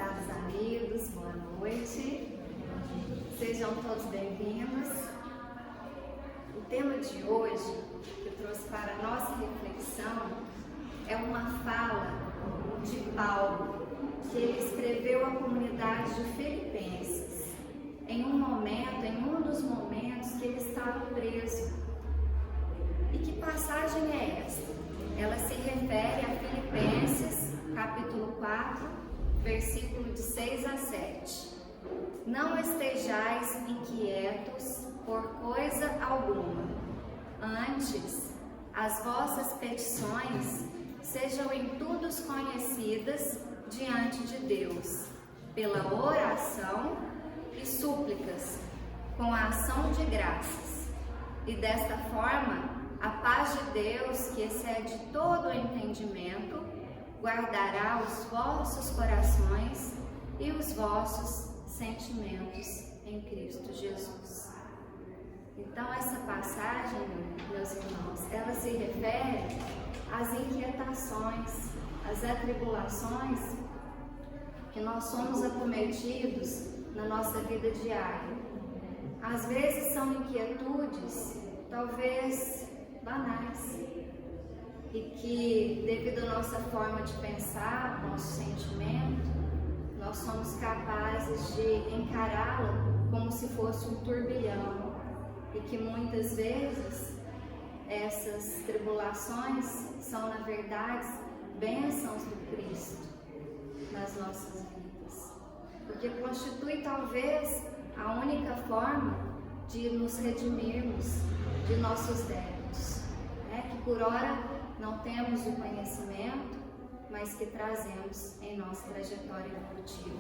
prezados amigos, boa noite. Sejam todos bem-vindos. O tema de hoje, que eu trouxe para a nossa reflexão, é uma fala de Paulo, que ele escreveu à comunidade de Filipenses, em um dos momentos que ele estava preso. E que passagem é esta? Ela se refere a Filipenses, capítulo 4, versículo de 6 a 7. Não estejais inquietos por coisa alguma. Antes, as vossas petições sejam em tudo conhecidas diante de Deus, pela oração e súplicas, com a ação de graças. E desta forma, a paz de Deus, que excede todo o entendimento, guardará os vossos corações e os vossos sentimentos em Cristo Jesus. Então, essa passagem, meus irmãos, ela se refere às inquietações, às atribulações que nós somos acometidos na nossa vida diária. Às vezes são inquietudes, talvez banais, e que, devido à nossa forma de pensar, nosso sentimento, nós somos capazes de encará-la como se fosse um turbilhão, e que muitas vezes essas tribulações são, na verdade, bênçãos do Cristo nas nossas vidas, porque constitui talvez a única forma de nos redimirmos de nossos débitos, que por ora não temos o conhecimento, mas que trazemos em nossa trajetória evolutiva.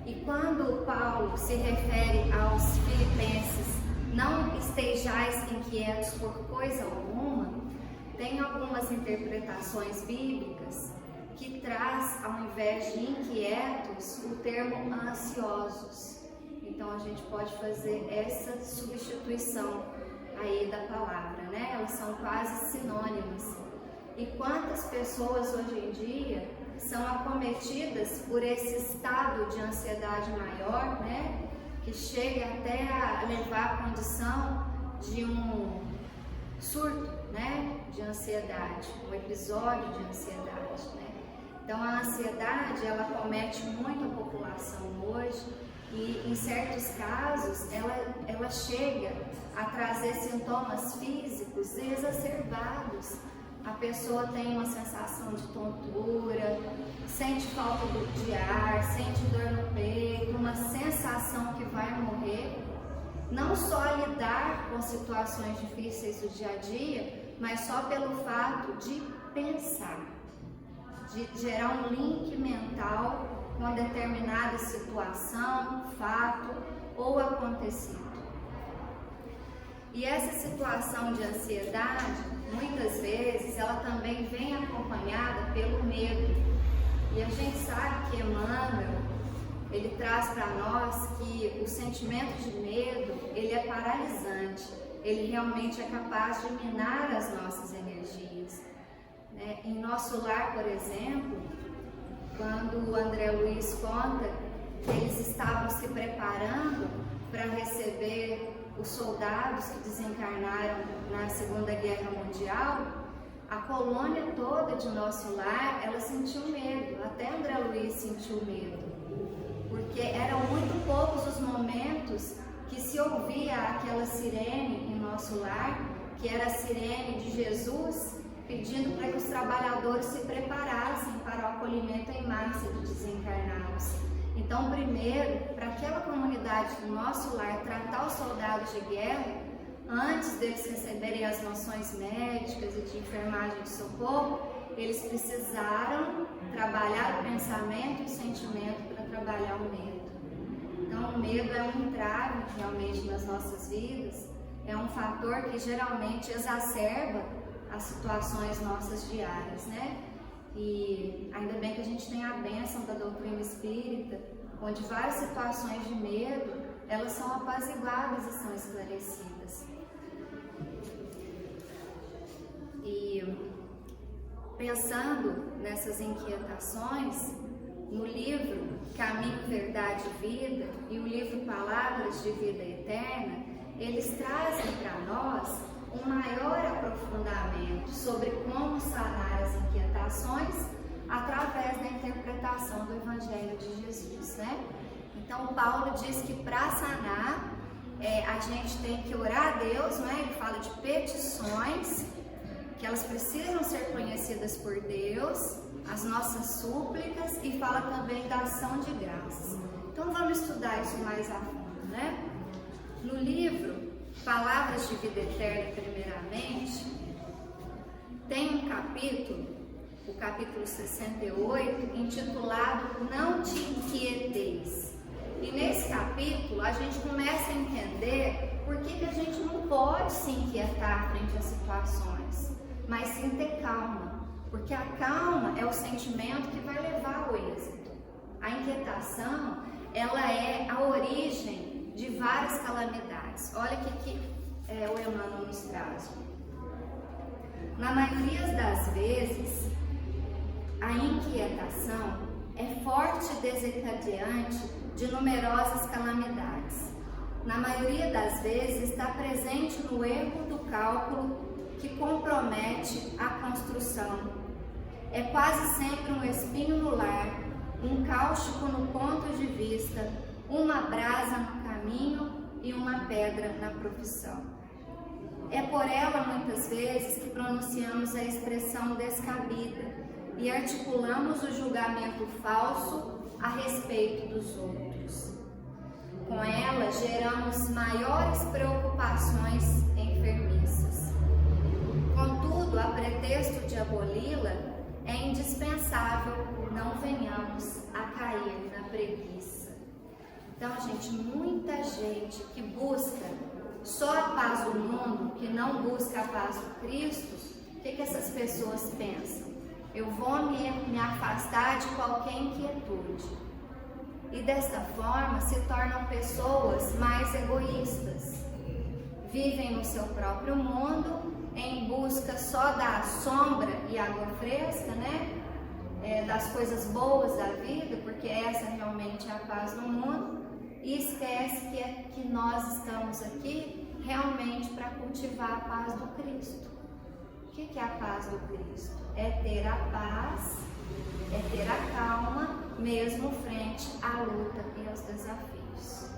E quando Paulo se refere aos filipenses, não estejais inquietos por coisa alguma, tem algumas interpretações bíblicas que traz, ao invés de inquietos, o termo ansiosos. Então a gente pode fazer essa substituição aí da palavra, né? Elas são quase sinônimas. E quantas pessoas hoje em dia são acometidas por esse estado de ansiedade maior, né? Que chega até a levar à condição de um surto, né? De ansiedade, um episódio de ansiedade, né? Então a ansiedade, ela comete muito a população hoje e em certos casos ela chega a trazer sintomas físicos exacerbados. A pessoa tem uma sensação de tontura, sente falta de ar, sente dor no peito, uma sensação que vai morrer. Não só lidar com situações difíceis do dia a dia, mas só pelo fato de pensar, de gerar um link mental com determinada situação, fato ou acontecido. E essa situação de ansiedade, muitas vezes, ela também vem acompanhada pelo medo. E a gente sabe que Emmanuel, ele traz para nós que o sentimento de medo, ele é paralisante. Ele realmente é capaz de minar as nossas energias. Em nosso lar, por exemplo, quando o André Luiz conta que eles estavam se preparando para receber os soldados que desencarnaram na Segunda Guerra Mundial, a colônia toda de nosso lar, ela sentiu medo, até André Luiz sentiu medo, porque eram muito poucos os momentos que se ouvia aquela sirene em nosso lar, que era a sirene de Jesus, pedindo para que os trabalhadores se preparassem para o acolhimento em massa de desencarnados. Então, primeiro, para aquela comunidade do nosso lar tratar os soldados de guerra, antes deles receberem as noções médicas e de enfermagem de socorro, eles precisaram trabalhar o pensamento e o sentimento para trabalhar o medo. Então, o medo é um entrave realmente nas nossas vidas, é um fator que geralmente exacerba as situações nossas diárias, né? E ainda bem que a gente tem a bênção da doutrina espírita, onde várias situações de medo, elas são apaziguadas e são esclarecidas. E pensando nessas inquietações, no livro Caminho, Verdade e Vida e o livro Palavras de Vida Eterna, eles trazem para nós um maior aprofundamento sobre como sanar as inquietações através da interpretação do Evangelho de Jesus, né? Então, Paulo diz que para sanar, a gente tem que orar a Deus, né? Ele fala de petições, que elas precisam ser conhecidas por Deus, as nossas súplicas, e fala também da ação de graças. Então vamos estudar isso mais a fundo, né? No livro Palavras de Vida Eterna, primeiramente, tem um capítulo, o capítulo 68, intitulado Não te inquieteis. E nesse capítulo a gente começa a entender por que a gente não pode se inquietar frente às situações, mas sim ter calma. Porque a calma é o sentimento que vai levar ao êxito. A inquietação, ela é a origem de várias calamidades. Olha o que o Emmanuel nos traz. Na maioria das vezes, a inquietação é forte desencadeante de numerosas calamidades. Na maioria das vezes, está presente no erro do cálculo que compromete a construção. É quase sempre um espinho no lar, um cáustico no ponto de vista, uma brasa no caminho e uma pedra na profissão. É por ela, muitas vezes, que pronunciamos a expressão descabida e articulamos o julgamento falso a respeito dos outros. Com ela, geramos maiores preocupações enfermiças. Contudo, a pretexto de aboli-la, é indispensável não venhamos a cair na preguiça. Então, gente, muita gente que busca só a paz do mundo, que não busca a paz do Cristo, o que essas pessoas pensam? Eu vou me afastar de qualquer inquietude. E desta forma se tornam pessoas mais egoístas. Vivem no seu próprio mundo, em busca só da sombra e água fresca, né? Das coisas boas da vida, porque essa realmente é a paz do mundo, e esquece que nós estamos aqui realmente para cultivar a paz do Cristo. O que é a paz do Cristo? É ter a paz, é ter a calma, mesmo frente à luta e aos desafios.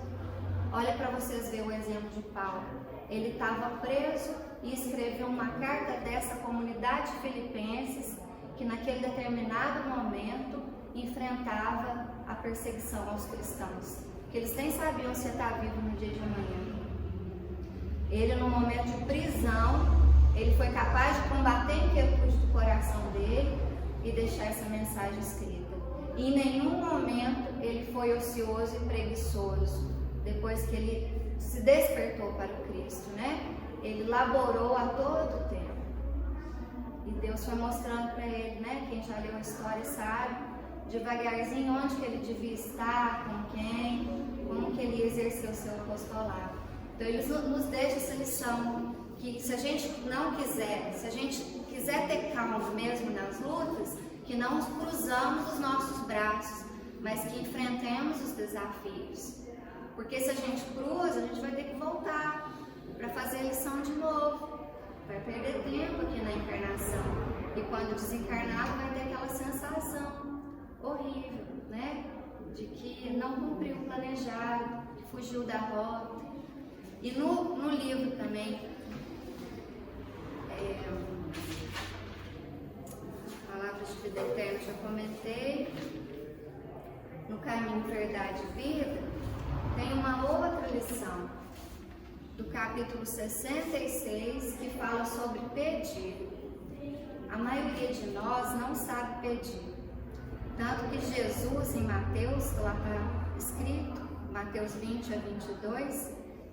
Olha para vocês verem o exemplo de Paulo. Ele estava preso e escreveu uma carta dessa comunidade filipenses que naquele determinado momento enfrentava a perseguição aos cristãos, que eles nem sabiam se ia estar vivo no dia de amanhã. Ele, no momento de prisão, ele foi capaz de combater a inquietude do coração dele e deixar essa mensagem escrita. E em nenhum momento ele foi ocioso e preguiçoso, depois que ele se despertou para o Cristo, né? Ele laborou a todo tempo. E Deus foi mostrando para ele, né? Quem já leu a história sabe, devagarzinho, onde que ele devia estar, com quem, como que ele ia exercer o seu apostolado. Então ele nos deixa essa lição, que se a gente não quiser, se a gente quiser ter calma mesmo nas lutas, que não cruzamos os nossos braços, mas que enfrentemos os desafios. Porque se a gente cruza, a gente vai ter que voltar para fazer a lição de novo. Vai perder tempo aqui na encarnação. E quando desencarnar, vai ter aquela sensação horrível, né? De que não cumpriu o planejado, que fugiu da rota. E no livro também, Palavras de Vida Eterna, já comentei, no Caminho, Verdade e Vida, tem uma outra lição, do capítulo 66, que fala sobre pedir. A maioria de nós não sabe pedir. Tanto que Jesus, em Mateus, lá está escrito, Mateus 20 a 22,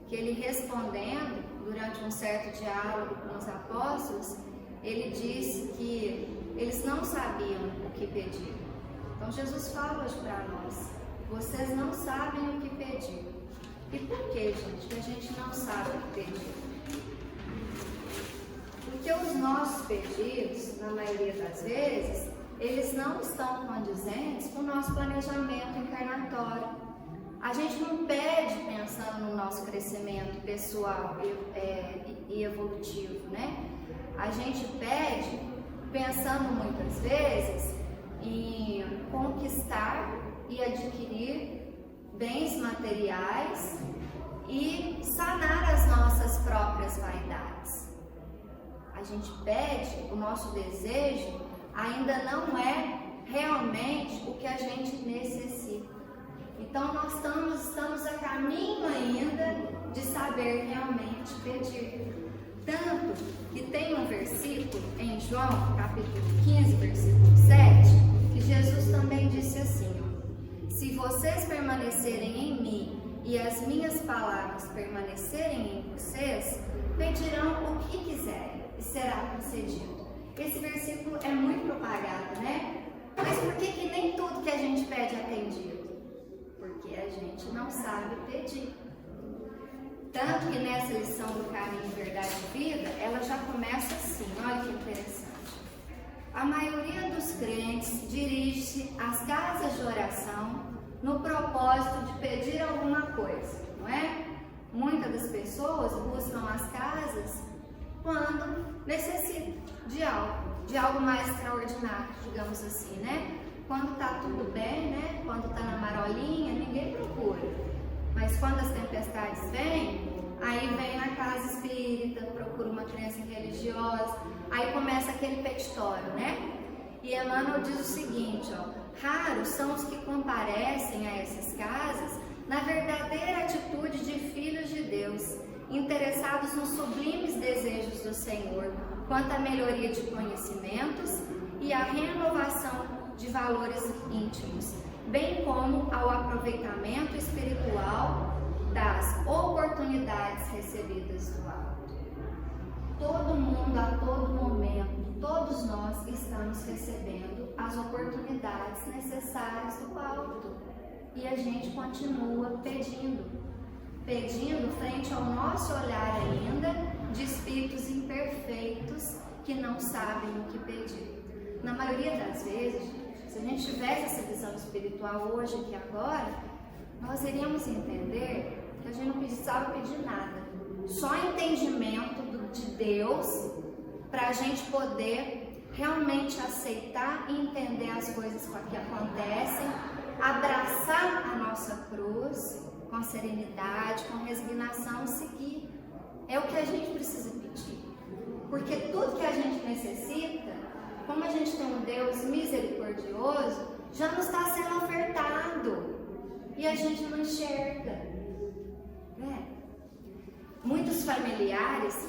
que ele respondendo, durante um certo diálogo com os apóstolos, ele disse que eles não sabiam o que pedir. Então Jesus fala hoje para nós, vocês não sabem o que pedir. E por que, gente, que a gente não sabe o que pedir? Porque os nossos pedidos, na maioria das vezes, eles não estão condizentes com o nosso planejamento encarnatório. A gente não pede pensando no nosso crescimento pessoal e evolutivo, né? A gente pede pensando muitas vezes em conquistar e adquirir bens materiais e sanar as nossas próprias vaidades. A gente pede, o nosso desejo ainda não é realmente o que a gente necessita. Então nós estamos a caminho ainda de saber realmente pedir. Tanto que tem um versículo em João, capítulo 15, versículo 7, que Jesus também disse assim: se vocês permanecerem em mim e as minhas palavras permanecerem em vocês, pedirão o que quiserem e será concedido. Esse versículo é muito propagado, né? Mas por que nem tudo que a gente pede é atendido? Porque a gente não sabe pedir. Tanto que nessa lição do Caminho, Verdade e Vida, ela já começa assim, olha que interessante. A maioria dos crentes dirige-se às casas de oração no propósito de pedir alguma coisa, não é? Muitas das pessoas buscam as casas quando necessitam de algo mais extraordinário, digamos assim, né? Quando está tudo bem, né? Quando está na marolinha, ninguém procura. Mas quando as tempestades vêm, aí vem na casa espírita, procura uma crença religiosa, aí começa aquele petitório, né? E Emmanuel diz o seguinte, ó: raros são os que comparecem a essas casas na verdadeira atitude de filhos de Deus, interessados nos sublimes desejos do Senhor, quanto à melhoria de conhecimentos e à renovação de valores íntimos, bem como ao aproveitamento espiritual das oportunidades recebidas do alto. Todo mundo, a todo momento, todos nós estamos recebendo as oportunidades necessárias do alto. E a gente continua pedindo frente ao nosso olhar ainda de espíritos imperfeitos que não sabem o que pedir. Na maioria das vezes, se a gente tivesse essa visão espiritual hoje e agora, nós iríamos entender que a gente não precisava pedir nada. Só entendimento de Deus para a gente poder realmente aceitar e entender as coisas que acontecem, abraçar a nossa cruz com serenidade, com resignação e seguir. É o que a gente precisa pedir. Porque tudo que a gente necessita, como a gente tem um Deus misericordioso, já nos está sendo ofertado e a gente não enxerga, né? Muitos familiares,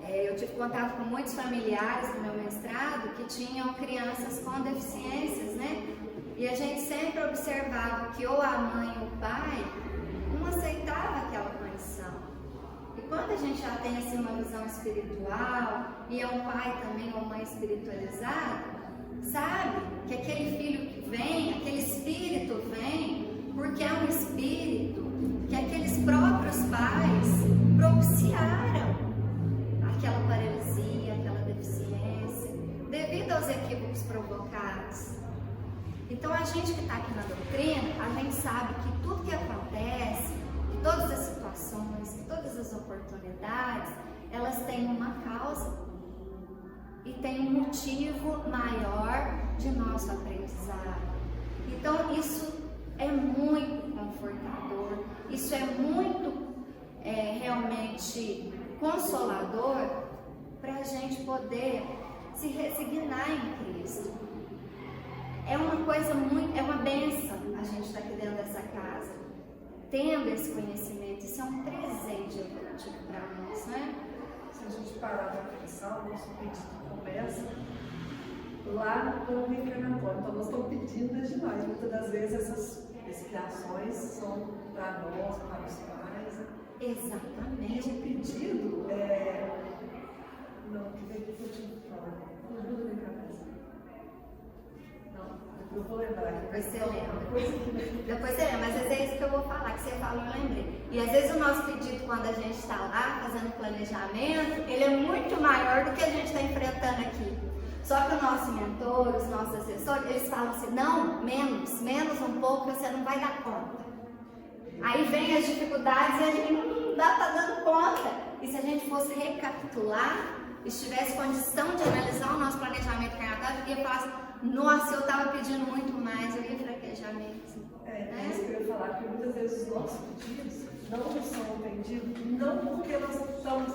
eu tive contato com muitos familiares no meu mestrado que tinham crianças com deficiências, né? E a gente sempre observava que ou a mãe ou o pai não aceitava aquela condição. E quando a gente já tem assim uma visão espiritual e é um pai também ou mãe espiritualizado, sabe que aquele filho que vem, aquele espírito vem, porque é um espírito que aqueles próprios pais propiciaram aquela paralisia, aquela deficiência, devido aos equívocos provocados. Então a gente que está aqui na doutrina, a gente sabe que tudo que acontece, que todas as situações, que todas as oportunidades, elas têm uma causa e tem um motivo maior de nosso aprendizado. Então isso é muito confortador, isso é muito realmente consolador para a gente poder se resignar em Cristo. É uma coisa muito, é uma bênção a gente estar aqui dentro dessa casa, tendo esse conhecimento. Isso é um presente evolutivo para nós, né? Se a gente parar para pensar, o nosso pedido começa lá no plano reencarnatório. Então nós estamos pedindo desde mais. Muitas das vezes essas expiações são para nós, para os pais. Exatamente. E o pedido não, que vem que eu tinha que falar. Não ajuda minha cabeça. Eu vou lembrar. Depois você lembra, mas às vezes é isso que eu vou falar, que você falou, eu lembrei. E às vezes o nosso pedido, quando a gente está lá fazendo planejamento, ele é muito maior do que a gente está enfrentando aqui. Só que o nosso mentor, os nossos assessores, eles falam assim, não, menos um pouco, você não vai dar conta. Aí vem as dificuldades e a gente não tá dando conta. E se a gente fosse recapitular, e tivesse condição de analisar o nosso planejamento encarnatório, eu ia falar assim, nossa, eu estava pedindo muito mais, eu ia fraquejar mesmo. É isso que eu ia falar, que muitas vezes os nossos pedidos não são atendidos, não porque nós estamos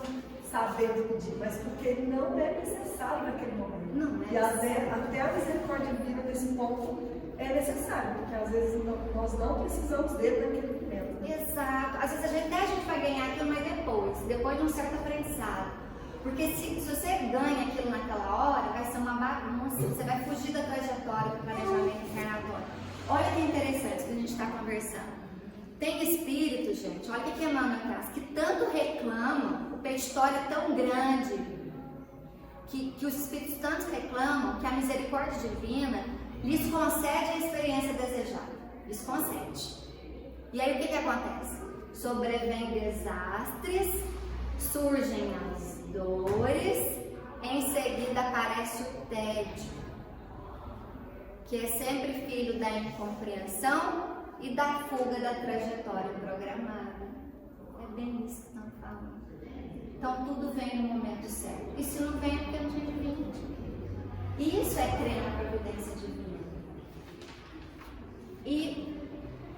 sabendo pedir, mas porque não é necessário naquele momento. Não é. E até a misericórdia divina nesse ponto é necessário, porque às vezes nós não precisamos dele naquele momento. Né? Exato. Às vezes até a gente vai ganhar aquilo, mas depois de um certo aprendizado. Porque se você ganha aquilo naquela hora, vai ser uma bagunça, você vai fugir da trajetória do planejamento encarnatório. Olha que interessante que a gente está conversando. Tem espírito, gente, olha o que Emmanuel traz, que tanto reclamam, o peixe-história é tão grande, que os espíritos tanto reclamam, que a misericórdia divina lhes concede a experiência desejada. Lhes concede. E aí o que acontece? Sobrevêm desastres, surgem as dores, em seguida aparece o tédio, que é sempre filho da incompreensão e da fuga da trajetória programada. É bem isso que estão falando. Então tudo vem no momento certo. E se não vem, é porque não tem vindo. E isso é crer na providência divina. E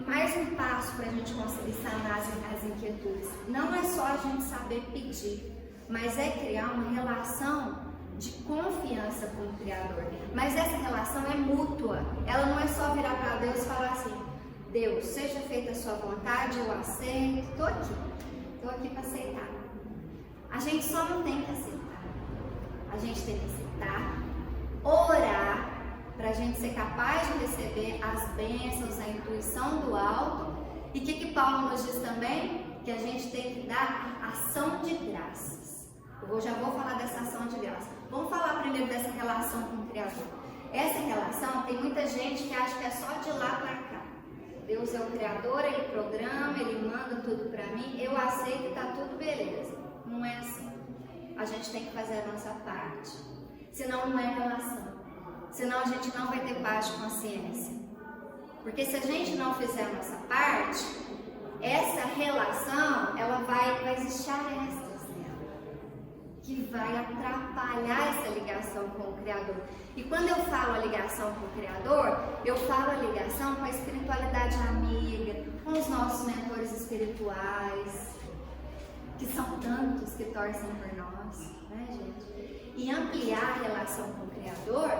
mais um passo para a gente conseguir sanar as inquietudes. Não é só a gente saber pedir, mas é criar uma relação de confiança com o Criador. Mas essa relação é mútua. Ela não é só virar para Deus e falar assim, Deus, seja feita a sua vontade, eu aceito, estou aqui para aceitar. A gente só não tem que aceitar. A gente tem que aceitar, orar, para a gente ser capaz de receber as bênçãos, a intuição do alto. E o que Paulo nos diz também? Que a gente tem que dar ação de graças. Eu já vou falar dessa ação de graças. Vamos falar primeiro dessa relação com o Criador. Essa relação, tem muita gente que acha que é só de lá para cá. Deus é o Criador, Ele programa, Ele manda tudo para mim, eu aceito e está tudo beleza. Não é assim. A gente tem que fazer a nossa parte. Senão não é relação. Senão a gente não vai ter paz de consciência. Porque se a gente não fizer a nossa parte, essa relação, ela vai existir arestas nela, que vai atrapalhar essa ligação com o Criador. E quando eu falo a ligação com o Criador, eu falo a ligação com a espiritualidade amiga, com os nossos mentores espirituais, que são tantos que torcem por nós, né, gente? E ampliar a relação com o Criador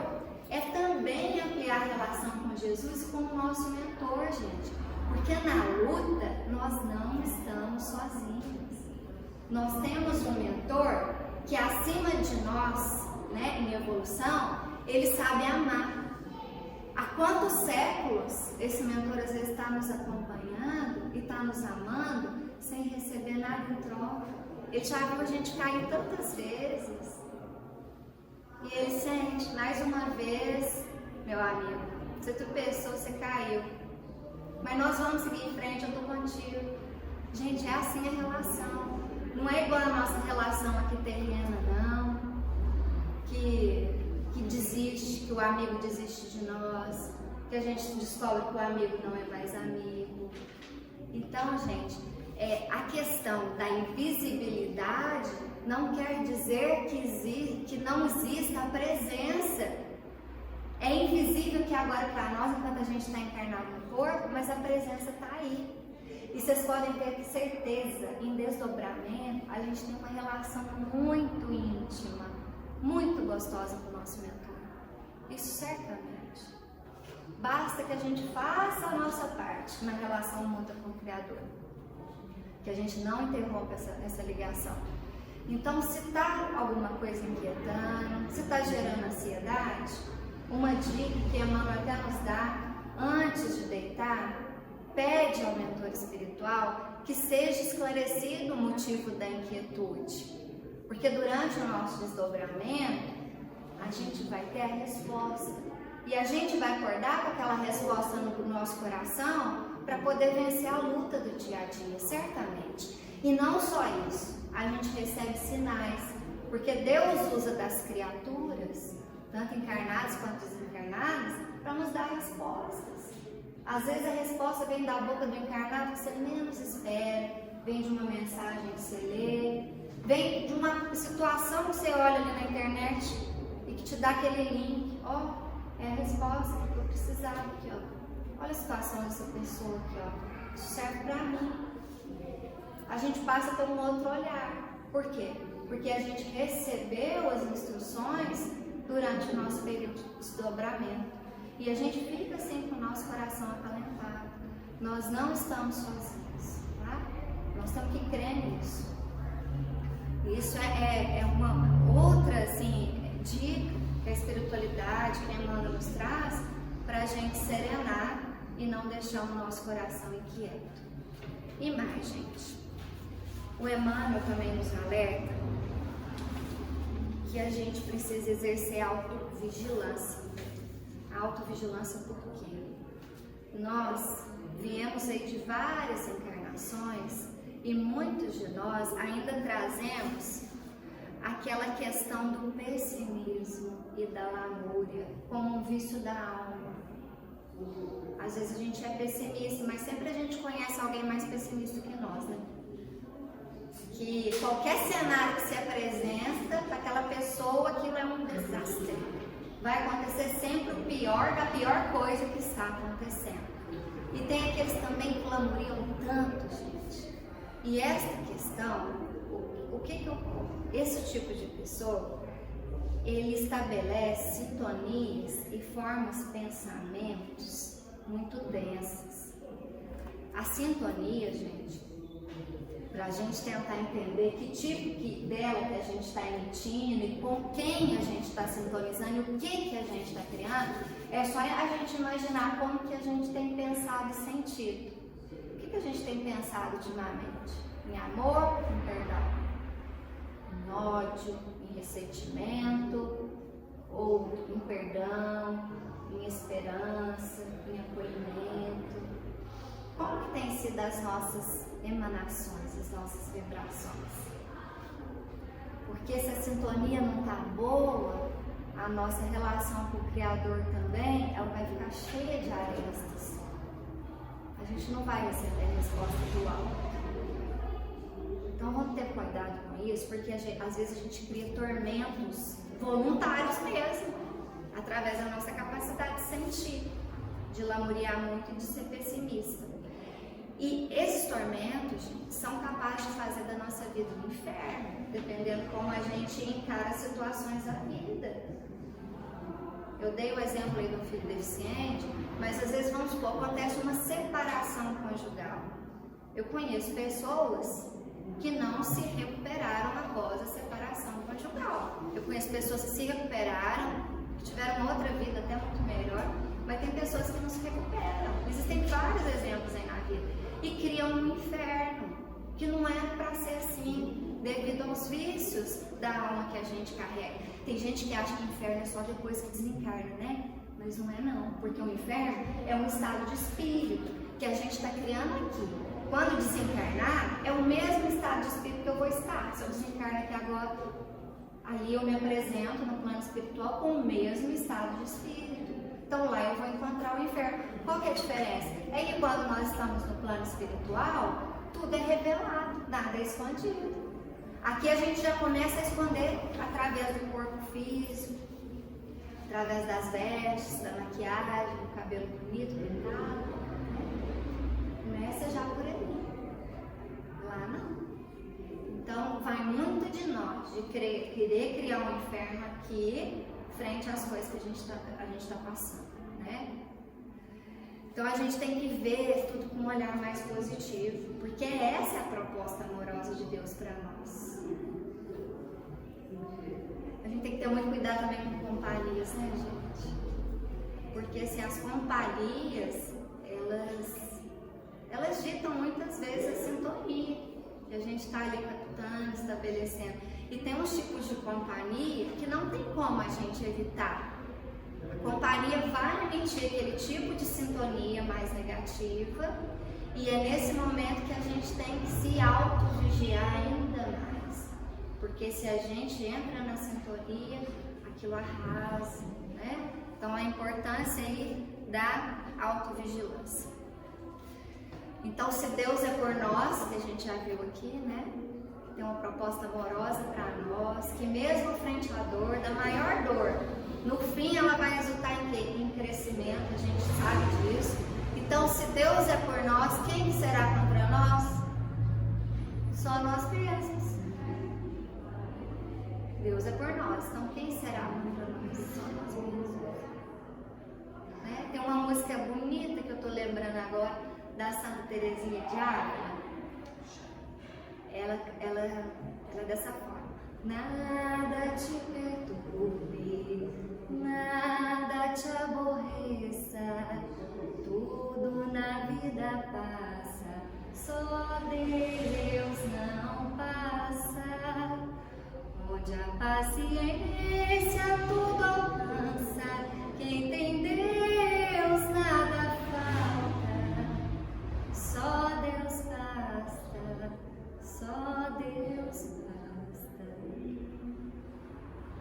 é também ampliar a relação com Jesus e com o nosso mentor, gente. Porque na luta nós não estamos sozinhos. Nós temos um mentor que acima de nós, né, em evolução, ele sabe amar. Há quantos séculos esse mentor às vezes está nos acompanhando e está nos amando sem receber nada em troca? Ele já viu a gente cair tantas vezes. E ele sente, mais uma vez, meu amigo, você tropeçou, você caiu. Mas nós vamos seguir em frente, eu estou contigo. Gente, é assim a relação. Não é igual a nossa relação aqui terrena, não. Que desiste, que o amigo desiste de nós. Que a gente descobre que o amigo não é mais amigo. Então, gente, a questão da invisibilidade não quer dizer que não exista a presença. É invisível que agora para nós, enquanto a gente está encarnado no corpo, mas a presença está aí. E vocês podem ter certeza, em desdobramento, a gente tem uma relação muito íntima, muito gostosa com o nosso mentor. Isso certamente. Basta que a gente faça a nossa parte na relação mútua com o Criador. Que a gente não interrompa essa ligação. Então, se está alguma coisa inquietando, se está gerando ansiedade, uma dica que Emmanuel até nos dá, antes de deitar, pede ao mentor espiritual que seja esclarecido o motivo da inquietude. Porque durante o nosso desdobramento, a gente vai ter a resposta. E a gente vai acordar com aquela resposta no nosso coração para poder vencer a luta do dia a dia, certamente. E não só isso, a gente recebe sinais, porque Deus usa das criaturas tanto encarnados quanto desencarnados, para nos dar respostas. Às vezes a resposta vem da boca do encarnado que você menos espera, vem de uma mensagem que você lê, vem de uma situação que você olha ali na internet e que te dá aquele link. Ó, é a resposta que eu precisava aqui, ó. Olha a situação dessa pessoa aqui, ó. Isso serve para mim. A gente passa a ter um outro olhar. Por quê? Porque a gente recebeu as instruções durante o nosso período de desdobramento. E a gente fica assim com o nosso coração acalentado. Nós não estamos sozinhos, tá? Nós temos que crer nisso. Isso é uma outra assim, dica que a espiritualidade, que a Emmanuel nos traz, para a gente serenar e não deixar o nosso coração inquieto. E mais, gente, o Emmanuel também nos alerta que a gente precisa exercer autovigilância. Autovigilância por quê? Nós viemos aí de várias encarnações e muitos de nós ainda trazemos aquela questão do pessimismo e da lamúria como um vício da alma. Às vezes a gente é pessimista, mas sempre a gente conhece alguém mais pessimista que nós, né? Que qualquer cenário que se apresenta para aquela pessoa, aquilo é um desastre. Vai acontecer sempre o pior da pior coisa que está acontecendo. E tem aqueles também que lamuriam tanto, gente. E esta questão, o que ocorre? Esse tipo de pessoa, ele estabelece sintonias e forma pensamentos muito densas. A sintonia, gente, para a gente tentar entender que tipo dela que a gente está emitindo e com quem a gente está sintonizando e o que a gente está criando, é só a gente imaginar como que a gente tem pensado e sentido. O que a gente tem pensado ultimamente? Em amor, em perdão, em ódio, em ressentimento, ou em perdão, em esperança, em acolhimento. Como que tem sido as nossas emanações, as nossas vibrações? Porque se a sintonia não está boa, a nossa relação com o Criador também, ela vai ficar cheia de arestas. A gente não vai receber a resposta do alto. Então vamos ter cuidado com isso, porque às vezes a gente cria tormentos voluntários mesmo, através da nossa capacidade de sentir, de lamuriar muito e de ser pessimista. E esses tormentos são capazes de fazer da nossa vida um inferno, dependendo como a gente encara as situações da vida. Eu dei o exemplo aí do filho deficiente, mas às vezes, vamos supor, acontece uma separação conjugal. Eu conheço pessoas que não se recuperaram após a separação conjugal. Eu conheço pessoas que se recuperaram, que tiveram uma outra vida até muito melhor, mas tem pessoas que não se recuperam. Existem vários exemplos aí na vida. E criam um inferno, que não é para ser assim, devido aos vícios da alma que a gente carrega. Tem gente que acha que o inferno é só depois que desencarna, né? Mas não é não, porque o inferno é um estado de espírito que a gente está criando aqui. Quando desencarnar, é o mesmo estado de espírito que eu vou estar. Se eu desencarno aqui agora, ali eu me apresento no plano espiritual com o mesmo estado de espírito. Então lá eu vou encontrar o inferno. Qual que é a diferença? É que quando nós estamos no plano espiritual, tudo é revelado, nada é escondido. Aqui a gente já começa a esconder através do corpo físico, através das vestes, da maquiagem, do cabelo bonito, pintado. Começa já por aí. Lá não. Então vai muito de nós, de querer criar um inferno aqui, frente às coisas que a gente está passando, né? Então a gente tem que ver tudo com um olhar mais positivo, porque essa é a proposta amorosa de Deus para nós. A gente tem que ter muito cuidado também com companhias, né, gente? Porque assim, as companhias, elas ditam muitas vezes a sintonia que a gente está ali captando, estabelecendo. E tem uns tipos de companhia que não tem como a gente evitar. A companhia vai emitir aquele tipo de sintonia mais negativa, e é nesse momento que a gente tem que se auto-vigiar ainda mais. Porque se a gente entra na sintonia, aquilo arrasa, né? Então a importância aí da autovigilância. Então, se Deus é por nós, que a gente já viu aqui, né? Tem uma proposta amorosa para nós, que mesmo frente à dor, da maior dor, no fim ela vai resultar em quê? Em crescimento, a gente sabe disso. Então, se Deus é por nós, quem será contra nós? Só nós mesmos. Deus é por nós, então quem será contra nós? Só nós mesmos. Né? Tem uma música bonita que eu estou lembrando agora, da Santa Teresinha de Ávila. Ela é dessa forma: nada te perturbe, nada te aborreça, tudo na vida passa, só Deus não passa. Onde a paciência tudo alcança, quem tem Deus nada falta, só Deus basta, só Deus basta.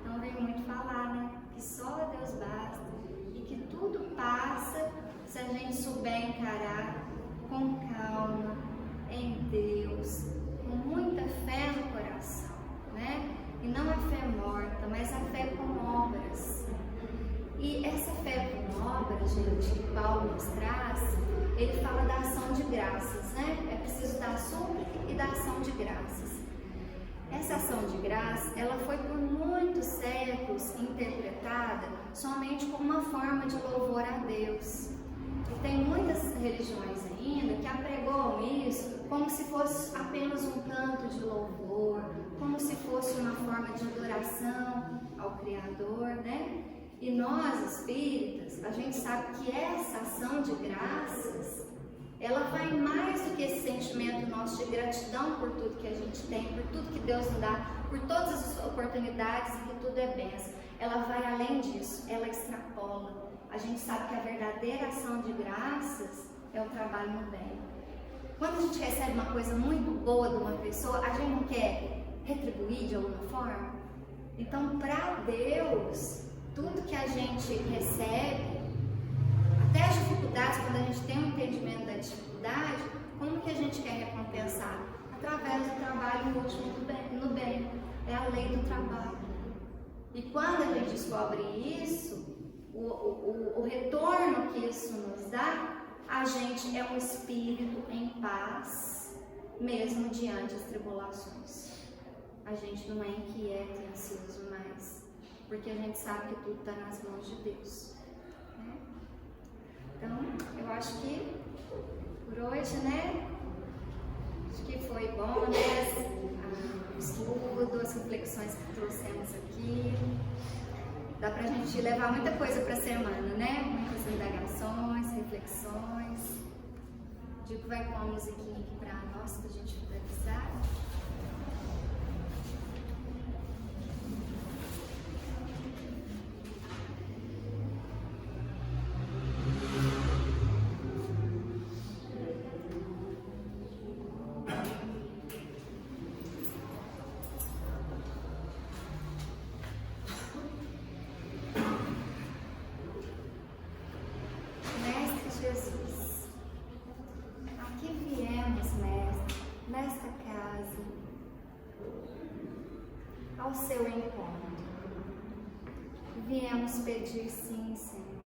Então vem muito falar, né? Que só Deus basta e que tudo passa se a gente souber encarar com calma, em Deus, com muita fé no coração, né? E não a fé morta, mas a fé com obras. E essa fé com obras, gente, que Paulo nos traz, ele fala da ação de graças, né? É preciso da súplica e da ação de graças. Essa ação de graça, ela foi por muitos séculos interpretada somente como uma forma de louvor a Deus. E tem muitas religiões ainda que apregoam isso como se fosse apenas um canto de louvor, como se fosse uma forma de adoração ao Criador, né? E nós, espíritas, a gente sabe que essa ação de graças, ela vai mais do que esse sentimento nosso de gratidão por tudo que a gente tem, por tudo que Deus nos dá, por todas as oportunidades e que tudo é bênção. Ela vai além disso, ela extrapola. A gente sabe que a verdadeira ação de graças é o trabalho no bem. Quando a gente recebe uma coisa muito boa de uma pessoa, a gente não quer retribuir de alguma forma? Então, para Deus, tudo que a gente recebe, até as dificuldades, quando a gente tem um entendimento da dificuldade, como que a gente quer recompensar? Através do trabalho útil no bem. É a lei do trabalho. E quando a gente descobre isso, o retorno que isso nos dá, a gente é um espírito em paz, mesmo diante das tribulações. A gente não é inquieto e ansioso mais, porque a gente sabe que tudo está nas mãos de Deus. Né? Então, eu acho que por hoje, né? Acho que foi bom, né? O estudo, as reflexões que trouxemos aqui. Dá pra gente levar muita coisa pra semana, né? Muitas indagações, reflexões. Digo, vai com uma musiquinha aqui pra nós, pra gente finalizar. Jesus, aqui viemos, Mestre, nesta casa, ao seu encontro. Viemos pedir sim, Senhor.